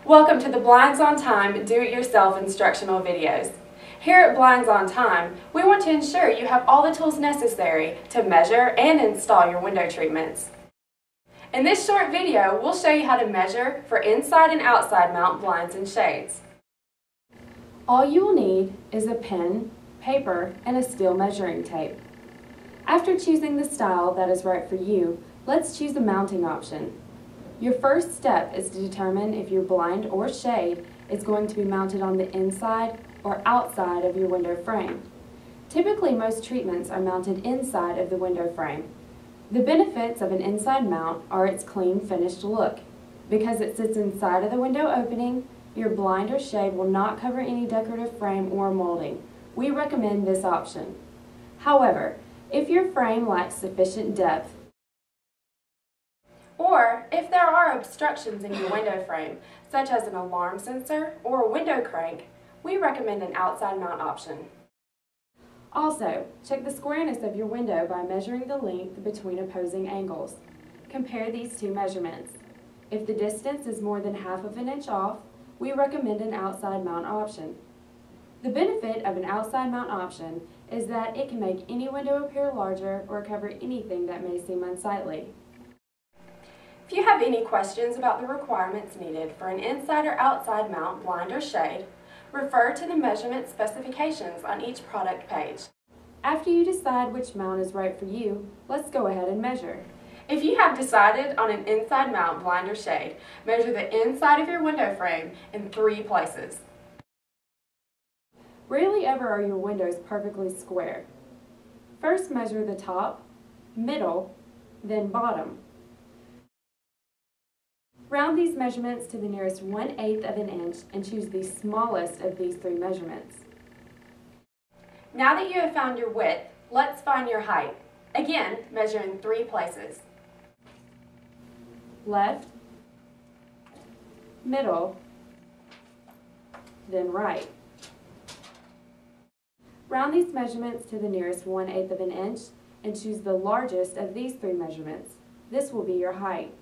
Welcome to the Blinds on Time Do-It-Yourself instructional videos. Here at Blinds on Time, we want to ensure you have all the tools necessary to measure and install your window treatments. In this short video, we'll show you how to measure for inside and outside mount blinds and shades. All you will need is a pen, paper, and a steel measuring tape. After choosing the style that is right for you, let's choose a mounting option. Your first step is to determine if your blind or shade is going to be mounted on the inside or outside of your window frame. Typically, most treatments are mounted inside of the window frame. The benefits of an inside mount are its clean, finished look. Because it sits inside of the window opening, your blind or shade will not cover any decorative frame or molding. We recommend this option. However, if your frame lacks sufficient depth, or if there are obstructions in your window frame, such as an alarm sensor or a window crank, we recommend an outside mount option. Also, check the squareness of your window by measuring the length between opposing angles. Compare these two measurements. If the distance is more than ½ of an inch off, we recommend an outside mount option. The benefit of an outside mount option is that it can make any window appear larger or cover anything that may seem unsightly. If you have any questions about the requirements needed for an inside or outside mount blind or shade, refer to the measurement specifications on each product page. After you decide which mount is right for you, let's go ahead and measure. If you have decided on an inside mount blind or shade, measure the inside of your window frame in 3 places. Rarely ever are your windows perfectly square. First, measure the top, middle, then bottom. Round these measurements to the nearest 1/8 of an inch and choose the smallest of these 3 measurements. Now that you have found your width, let's find your height. Again, measure in 3 places. Left, middle, then right. Round these measurements to the nearest 1/8 of an inch and choose the largest of these 3 measurements. This will be your height.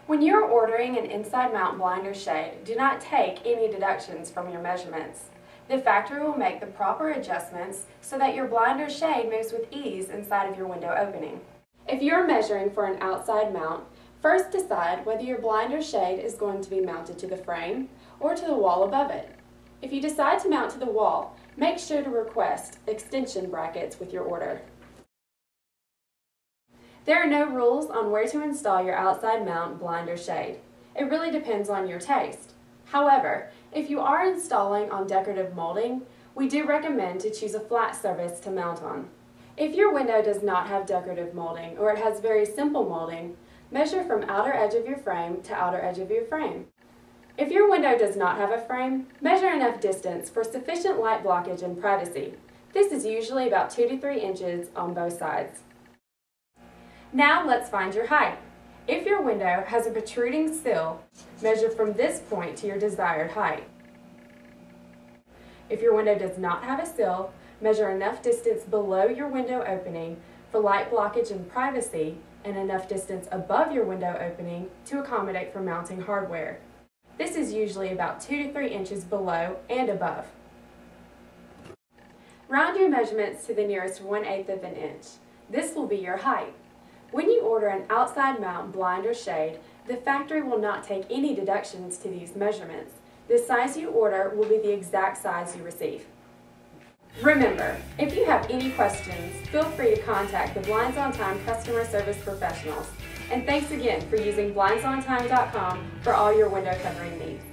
When you are ordering an inside mount blind or shade, do not take any deductions from your measurements. The factory will make the proper adjustments so that your blind or shade moves with ease inside of your window opening. If you are measuring for an outside mount, first decide whether your blind or shade is going to be mounted to the frame or to the wall above it. If you decide to mount to the wall, make sure to request extension brackets with your order. There are no rules on where to install your outside mount blind or shade. It really depends on your taste. However, if you are installing on decorative molding, we do recommend to choose a flat surface to mount on. If your window does not have decorative molding or it has very simple molding, measure from outer edge of your frame to outer edge of your frame. If your window does not have a frame, measure enough distance for sufficient light blockage and privacy. This is usually about 2 to 3 inches on both sides. Now let's find your height. If your window has a protruding sill, measure from this point to your desired height. If your window does not have a sill, measure enough distance below your window opening for light blockage and privacy, and enough distance above your window opening to accommodate for mounting hardware. This is usually about 2 to 3 inches below and above. Round your measurements to the nearest 1/8 of an inch. This will be your height. When you order an outside mount blind or shade, the factory will not take any deductions to these measurements. The size you order will be the exact size you receive. Remember, if you have any questions, feel free to contact the Blinds on Time customer service professionals. And thanks again for using blindsontime.com for all your window covering needs.